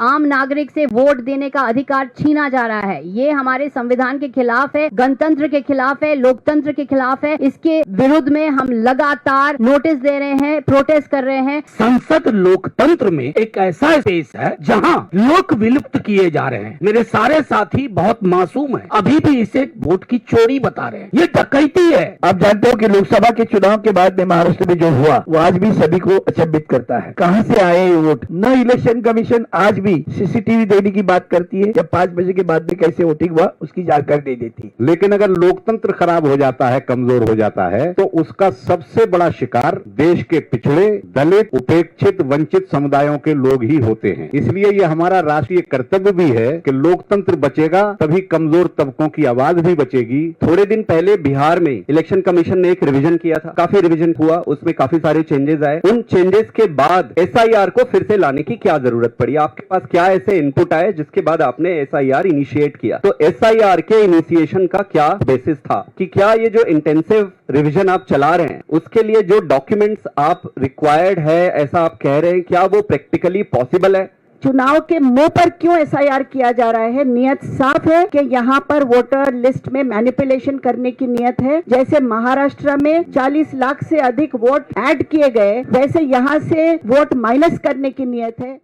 आम नागरिक से वोट देने का अधिकार छीना जा रहा है। ये हमारे संविधान के खिलाफ है, गणतंत्र के खिलाफ है, लोकतंत्र के खिलाफ है। इसके विरुद्ध में हम लगातार नोटिस दे रहे हैं, प्रोटेस्ट कर रहे हैं। संसद लोकतंत्र में एक ऐसा स्पेस है जहां लोक विलुप्त किए जा रहे हैं। मेरे सारे साथी बहुत मासूम हैं, अभी भी इसे वोट की चोरी बता रहे हैं। ये डकैती है। आप जानते हो कि लोकसभा के चुनाव के बाद में महाराष्ट्र में जो हुआ वो आज भी सभी को अचंभित करता है। कहां से आए ये वोट? न इलेक्शन कमीशन आज भी सीसीटीवी देने की बात करती है, जब 5 बजे के बाद में कैसे वोटिंग हुआ उसकी जानकारी नहीं देती। लेकिन अगर लोकतंत्र खराब हो जाता है, कमजोर हो जाता है, तो उसका सबसे बड़ा शिकार देश के पिछड़े, दलित, उपेक्षित, वंचित समुदायों के लोग ही होते हैं। इसलिए ये हमारा राष्ट्रीय कर्तव्य भी है कि लोकतंत्र बचेगा तभी कमजोर तबकों की आवाज भी बचेगी। थोड़े दिन पहले बिहार में इलेक्शन कमीशन ने एक रिवीजन किया था, काफी रिवीजन हुआ, उसमें काफी सारे चेंजेस आए। उन चेंजेस के बाद एसआईआर को फिर से लाने की क्या जरूरत पड़ी? आपके पास क्या ऐसे इनपुट आए जिसके बाद आपने एसआईआर इनिशिएट किया? तो एसआईआर के इनिशिएशन का क्या बेसिस था कि क्या ये जो इंटेंसिव रिवीजन आप चला रहे हैं उसके लिए जो डॉक्यूमेंट्स आप रिक्वायर्ड है, ऐसा आप कह रहे हैं, क्या वो प्रैक्टिकली पॉसिबल है? चुनाव के मुंह पर क्यों एसआईआर किया जा रहा है? नियत साफ है कि यहाँ पर वोटर लिस्ट में मैनिपुलेशन करने की नियत है। जैसे महाराष्ट्र में 40 लाख से अधिक वोट ऐड किए गए, वैसे यहाँ से वोट माइनस करने की नियत है।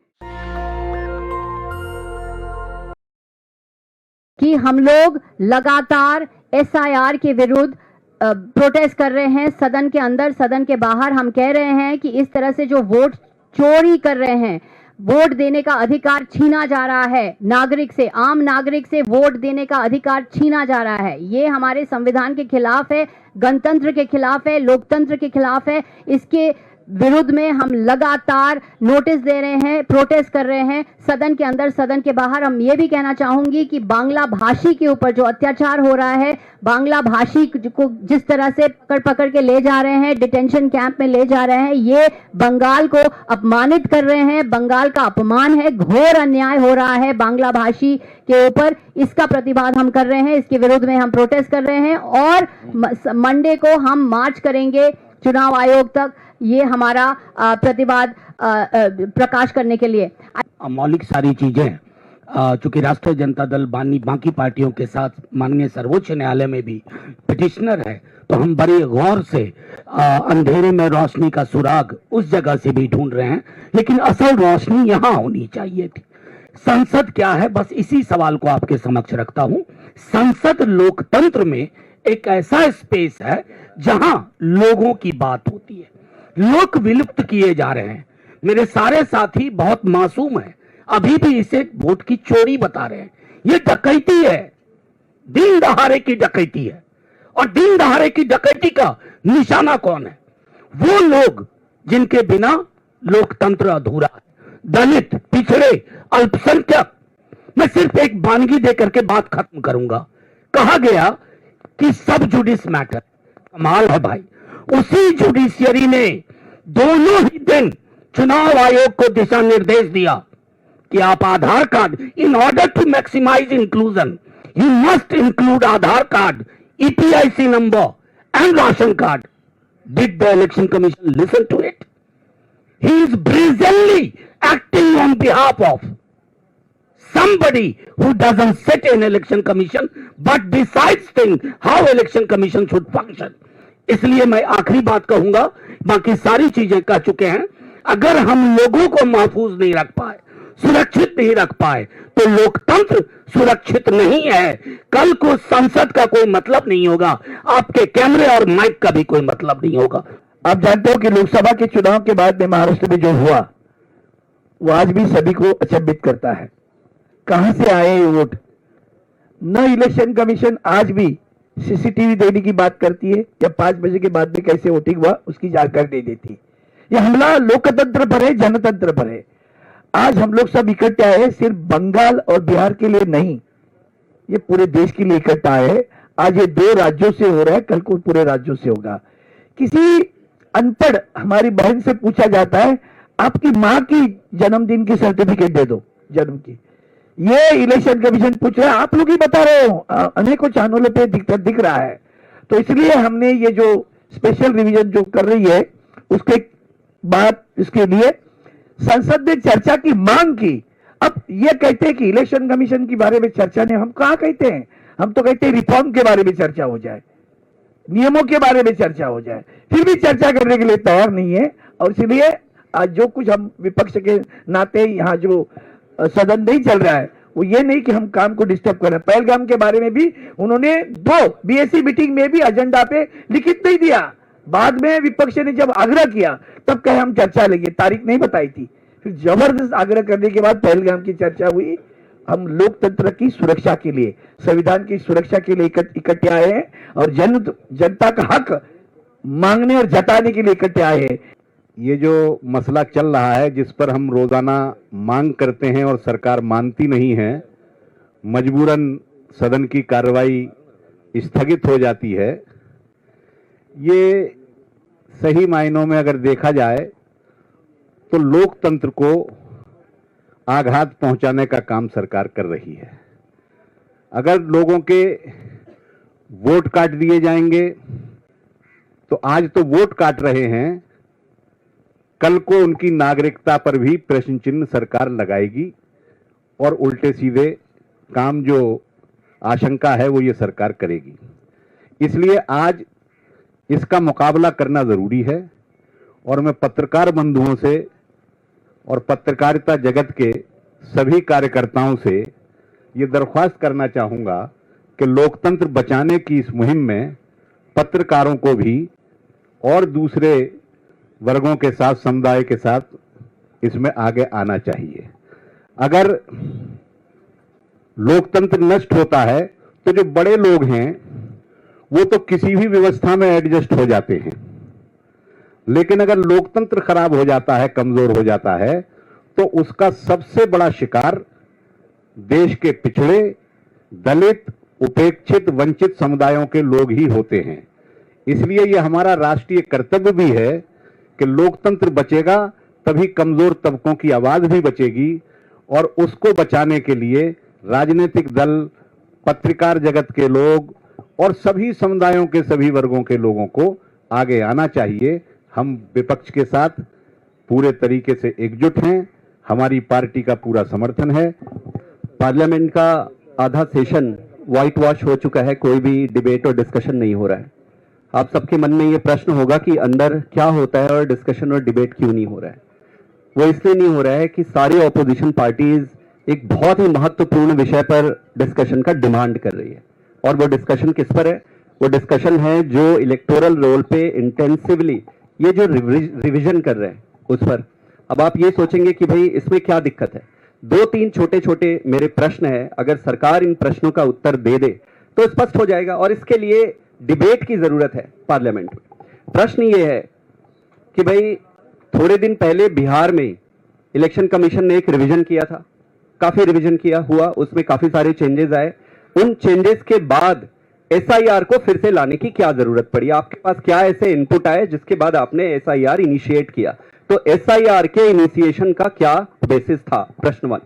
कि हम लोग लगातार एसआईआर के विरुद्ध प्रोटेस्ट कर रहे हैं, सदन के अंदर, सदन के बाहर। हम कह रहे हैं कि इस तरह से जो वोट चोरी कर रहे हैं, वोट देने का अधिकार छीना जा रहा है नागरिक से, आम नागरिक से वोट देने का अधिकार छीना जा रहा है। ये हमारे संविधान के खिलाफ है, गणतंत्र के खिलाफ है, लोकतंत्र के खिलाफ है। इसके विरुद्ध में हम लगातार नोटिस दे रहे हैं, प्रोटेस्ट कर रहे हैं, सदन के अंदर, सदन के बाहर। हम ये भी कहना चाहूंगी कि बांग्ला भाषी के ऊपर जो अत्याचार हो रहा है, बांग्ला भाषी को जिस तरह से पकड़ के ले जा रहे हैं, डिटेंशन कैंप में ले जा रहे हैं, ये बंगाल को अपमानित कर रहे हैं, बंगाल का अपमान है, घोर अन्याय हो रहा है बांग्ला भाषी के ऊपर। इसका प्रतिवाद हम कर रहे हैं, इसके विरुद्ध में हम प्रोटेस्ट कर रहे हैं और मंडे को हम मार्च करेंगे चुनाव आयोग तक, ये हमारा प्रतिवाद प्रकाश करने के लिए। मौलिक सारी चीजें चूंकि राष्ट्रीय जनता दल बाकी पार्टियों के साथ माननीय सर्वोच्च न्यायालय में भी पिटिशनर है, तो हम बड़े गौर से अंधेरे में रोशनी का सुराग उस जगह से भी ढूंढ रहे हैं, लेकिन असल रोशनी यहाँ होनी चाहिए थी। संसद क्या है, बस इसी सवाल को आपके समक्ष रखता हूं। संसद लोकतंत्र में एक ऐसा स्पेस है जहां लोगों की बात होती है। लोक विलुप्त किए जा रहे हैं। मेरे सारे साथी बहुत मासूम हैं, अभी भी इसे वोट की चोरी बता रहे हैं। ये डकैती है, दिन दहाड़े की डकैती है। और दिन दहाड़े की डकैती का निशाना कौन है? वो लोग जिनके बिना लोकतंत्र अधूरा है, दलित, पिछड़े, अल्पसंख्यक। मैं सिर्फ एक वानगी देकर के बात खत्म करूंगा। कहा गया कि सब जुडिस मैटर। कमाल है भाई, उसी जुडिशियरी ने दोनों ही दिन चुनाव आयोग को दिशा निर्देश दिया कि आप Aadhaar card, in order to maximize inclusion, you must include Aadhaar card, EPIC number and ration card. Did the election commission listen to it? He is brazenly acting on behalf of somebody who doesn't sit in election commission but decides things how election commission should function. इसलिए मैं आखिरी बात कहूंगा, बाकी सारी चीजें कह चुके हैं। अगर हम लोगों को महफूज नहीं रख पाए, सुरक्षित नहीं रख पाए, तो लोकतंत्र सुरक्षित नहीं है। कल को संसद का कोई मतलब नहीं होगा, आपके कैमरे और माइक का भी कोई मतलब नहीं होगा। आप जानते हो कि लोकसभा के चुनाव के बाद में महाराष्ट्र में जो हुआ वो आज भी सभी को अचंभित करता है। कहां से आए ये वोट? न इलेक्शन कमीशन आज भी सीसीटीवी देने की बात करती है, जब 5 बजे के बाद में कैसे वोटिंग हुआ उसकी जानकारी नहीं देती। ये हमला लोकतंत्र पर है, जनतंत्र पर है। आज हम लोग सब इकट्ठे आए हैं, सिर्फ बंगाल और बिहार के लिए नहीं, ये पूरे देश के लिए इकट्ठा है। आज ये 2 राज्यों से हो रहा है, कल को पूरे राज्यों से होगा। किसी अनपढ़ हमारी बहन से पूछा जाता है, आपकी माँ की जन्मदिन की सर्टिफिकेट दे दो, जन्म की। ये इलेक्शन कमीशन पूछ रहा है, आप लोग ही बता रहे हो, अनेकों चैनलों पे दिख रहा है। तो इसलिए हमने ये जो स्पेशल रिवीजन जो कर रही है उसके बाद इसके लिए संसद ने चर्चा की मांग की। अब ये कहते हैं कि इलेक्शन कमीशन के बारे में चर्चा नहीं, हम कहाँ कहते हैं, हम तो कहते हैं रिफॉर्म के बारे में चर्चा हो जाए, नियमों के बारे में चर्चा हो जाए, फिर भी चर्चा करने के लिए तैयार नहीं है। और इसलिए आज जो कुछ हम विपक्ष के नाते यहाँ जो सदन नहीं चल रहा है वो ये नहीं कि हम काम को डिस्टर्ब कर रहे हैं। पहलगाम के बारे में भी उन्होंने 2 बीएससी मीटिंग में भी एजेंडा पे लिखित नहीं दिया, बाद में विपक्ष ने जब आग्रह किया तब कहे हम चर्चा लेंगे, तारीख नहीं बताई थी, फिर जबरदस्त आग्रह करने के बाद पहलगाम की चर्चा हुई। हम लोकतंत्र की सुरक्षा के लिए, संविधान की सुरक्षा के लिए इकट्ठे आए हैं और जनता का हक मांगने और जताने के लिए इकट्ठे आए हैं। ये जो मसला चल रहा है, जिस पर हम रोजाना मांग करते हैं और सरकार मानती नहीं है, मजबूरन सदन की कार्रवाई स्थगित हो जाती है, ये सही मायनों में अगर देखा जाए तो लोकतंत्र को आघात पहुंचाने का काम सरकार कर रही है। अगर लोगों के वोट काट दिए जाएंगे तो आज तो वोट काट रहे हैं, कल को उनकी नागरिकता पर भी प्रश्न चिन्ह सरकार लगाएगी और उल्टे सीधे काम जो आशंका है वो ये सरकार करेगी। इसलिए आज इसका मुकाबला करना जरूरी है और मैं पत्रकार बंधुओं से और पत्रकारिता जगत के सभी कार्यकर्ताओं से ये दरख्वास्त करना चाहूंगा कि लोकतंत्र बचाने की इस मुहिम में पत्रकारों को भी और दूसरे वर्गों के साथ, समुदाय के साथ इसमें आगे आना चाहिए। अगर लोकतंत्र नष्ट होता है तो जो बड़े लोग हैं वो तो किसी भी व्यवस्था में एडजस्ट हो जाते हैं, लेकिन अगर लोकतंत्र खराब हो जाता है, कमजोर हो जाता है, तो उसका सबसे बड़ा शिकार देश के पिछड़े, दलित, उपेक्षित, वंचित समुदायों के लोग ही होते हैं। इसलिए यह हमारा राष्ट्रीय कर्तव्य भी है कि लोकतंत्र बचेगा तभी कमजोर तबकों की आवाज भी बचेगी, और उसको बचाने के लिए राजनीतिक दल, पत्रकार जगत के लोग और सभी समुदायों के सभी वर्गों के लोगों को आगे आना चाहिए। हम विपक्ष के साथ पूरे तरीके से एकजुट हैं, हमारी पार्टी का पूरा समर्थन है। पार्लियामेंट का आधा सेशन व्हाइट वॉश हो चुका है, कोई भी डिबेट और डिस्कशन नहीं हो रहा है। आप सबके मन में ये प्रश्न होगा कि अंदर क्या होता है और डिस्कशन और डिबेट क्यों नहीं हो रहा है। वो इसलिए नहीं हो रहा है कि सारी ऑपोजिशन पार्टीज एक बहुत ही महत्वपूर्ण विषय पर डिस्कशन का डिमांड कर रही है, और वो डिस्कशन किस पर है? वो डिस्कशन है जो इलेक्टोरल रोल पे इंटेंसिवली ये जो रिवीजन कर रहे हैं उस पर। अब आप ये सोचेंगे कि भाई इसमें क्या दिक्कत है। 2-3 छोटे छोटे मेरे प्रश्न है, अगर सरकार इन प्रश्नों का उत्तर दे दे तो स्पष्ट हो जाएगा, और इसके लिए डिबेट की जरूरत है पार्लियामेंट में। प्रश्न ये है कि भाई थोड़े दिन पहले बिहार में इलेक्शन कमीशन ने एक रिवीजन किया था, काफी रिवीजन किया हुआ, उसमें काफी सारे चेंजेस आए। उन चेंजेस के बाद एसआईआर को फिर से लाने की क्या जरूरत पड़ी? आपके पास क्या ऐसे इनपुट आए जिसके बाद आपने एसआईआर इनिशिएट किया? तो एसआईआर के इनिशिएशन का क्या बेसिस था? प्रश्न 1।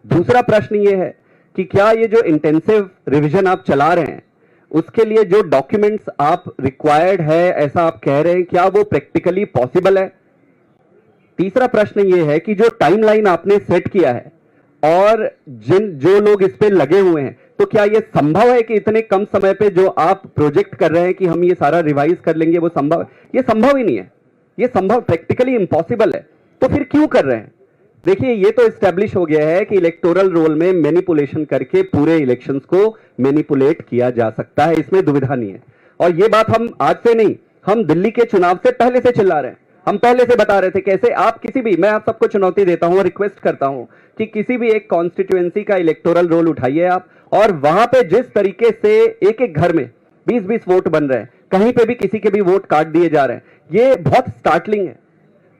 दूसरा प्रश्न ये है कि क्या ये जो इंटेंसिव रिवीजन आप चला रहे हैं उसके लिए जो डॉक्यूमेंट्स आप रिक्वायर्ड है, ऐसा आप कह रहे हैं, क्या वो प्रैक्टिकली पॉसिबल है? तीसरा प्रश्न ये है कि जो टाइमलाइन आपने सेट किया है और जो लोग इस पे लगे हुए हैं, तो क्या ये संभव है कि इतने कम समय पे जो आप प्रोजेक्ट कर रहे हैं कि हम ये सारा रिवाइज कर लेंगे, वो संभव है? ये संभव ही नहीं है, ये संभव प्रैक्टिकली इम्पॉसिबल है। तो फिर क्यों कर रहे हैं? देखिए, ये तो एस्टेब्लिश हो गया है कि इलेक्टोरल रोल में मैनिपुलेशन करके पूरे इलेक्शंस को मैनिपुलेट किया जा सकता है, इसमें दुविधा नहीं है। और ये बात हम आज से नहीं, हम दिल्ली के चुनाव से पहले से चिल्ला रहे हैं। हम पहले से बता रहे थे कैसे आप किसी भी, मैं आप सबको चुनौती देता हूं और रिक्वेस्ट करता हूं कि किसी भी एक कॉन्स्टिट्यूएंसी का इलेक्टोरल रोल उठाइए आप, और वहां पे जिस तरीके से एक एक घर में 20-20 वोट बन रहे हैं, कहीं पे भी किसी के भी वोट काट दिए जा रहे हैं, ये बहुत स्टार्टलिंग है।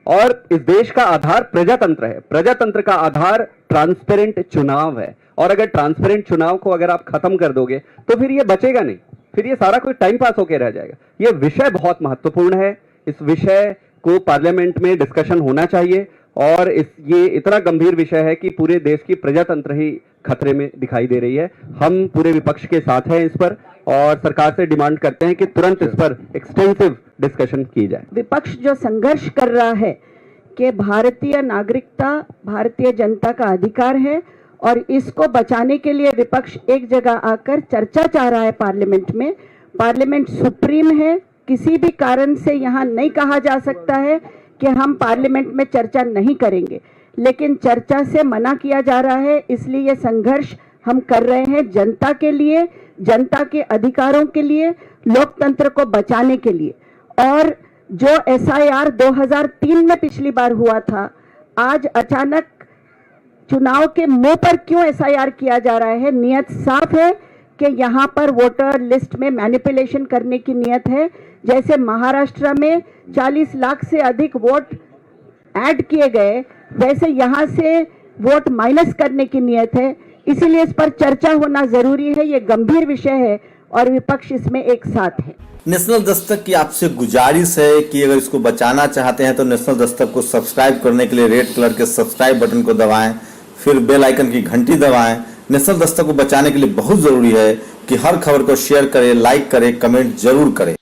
और इस देश का आधार प्रजातंत्र है, प्रजातंत्र का आधार ट्रांसपेरेंट चुनाव है, और अगर ट्रांसपेरेंट चुनाव को अगर आप खत्म कर दोगे तो फिर ये बचेगा नहीं, फिर ये सारा कोई टाइम पास होकर रह जाएगा। ये विषय बहुत महत्वपूर्ण है, इस विषय को पार्लियामेंट में डिस्कशन होना चाहिए, और ये इतना गंभीर विषय है कि पूरे देश की प्रजातंत्र ही खतरे में दिखाई दे रही है। हम पूरे विपक्ष के साथ हैं इस पर, और सरकार से डिमांड करते हैं कि तुरंत इस पर एक्सटेंसिव डिस्कशन की जाए। विपक्ष जो संघर्ष कर रहा है कि भारतीय नागरिकता भारतीय जनता का अधिकार है और इसको बचाने के लिए विपक्ष एक जगह आकर चर्चा चाह रहा है पार्लियामेंट में। पार्लियामेंट सुप्रीम है, किसी भी कारण से यहाँ नहीं कहा जा सकता है कि हम पार्लियामेंट में चर्चा नहीं करेंगे, लेकिन चर्चा से मना किया जा रहा है। इसलिए ये संघर्ष हम कर रहे हैं जनता के लिए, जनता के अधिकारों के लिए, लोकतंत्र को बचाने के लिए। और जो SIR 2003 में पिछली बार हुआ था, आज अचानक चुनाव के मुंह पर क्यों SIR किया जा रहा है? नियत साफ है कि यहाँ पर वोटर लिस्ट में मैनिपुलेशन करने की नियत है। जैसे महाराष्ट्र में 40 लाख से अधिक वोट ऐड किए गए, वैसे यहाँ से वोट माइनस करने की नियत है। इसीलिए इस पर चर्चा होना जरूरी है। ये गंभीर विषय है और विपक्ष इसमें एक साथ है। नेशनल दस्तक की आपसे गुजारिश है कि अगर इसको बचाना चाहते हैं तो नेशनल दस्तक को सब्सक्राइब करने के लिए रेड कलर के सब्सक्राइब बटन को दबाएं, फिर बेल आइकन की घंटी दबाएं। नेशनल दस्तक को बचाने के लिए बहुत जरूरी है कि हर खबर को शेयर करें, लाइक करें, कमेंट जरूर करें।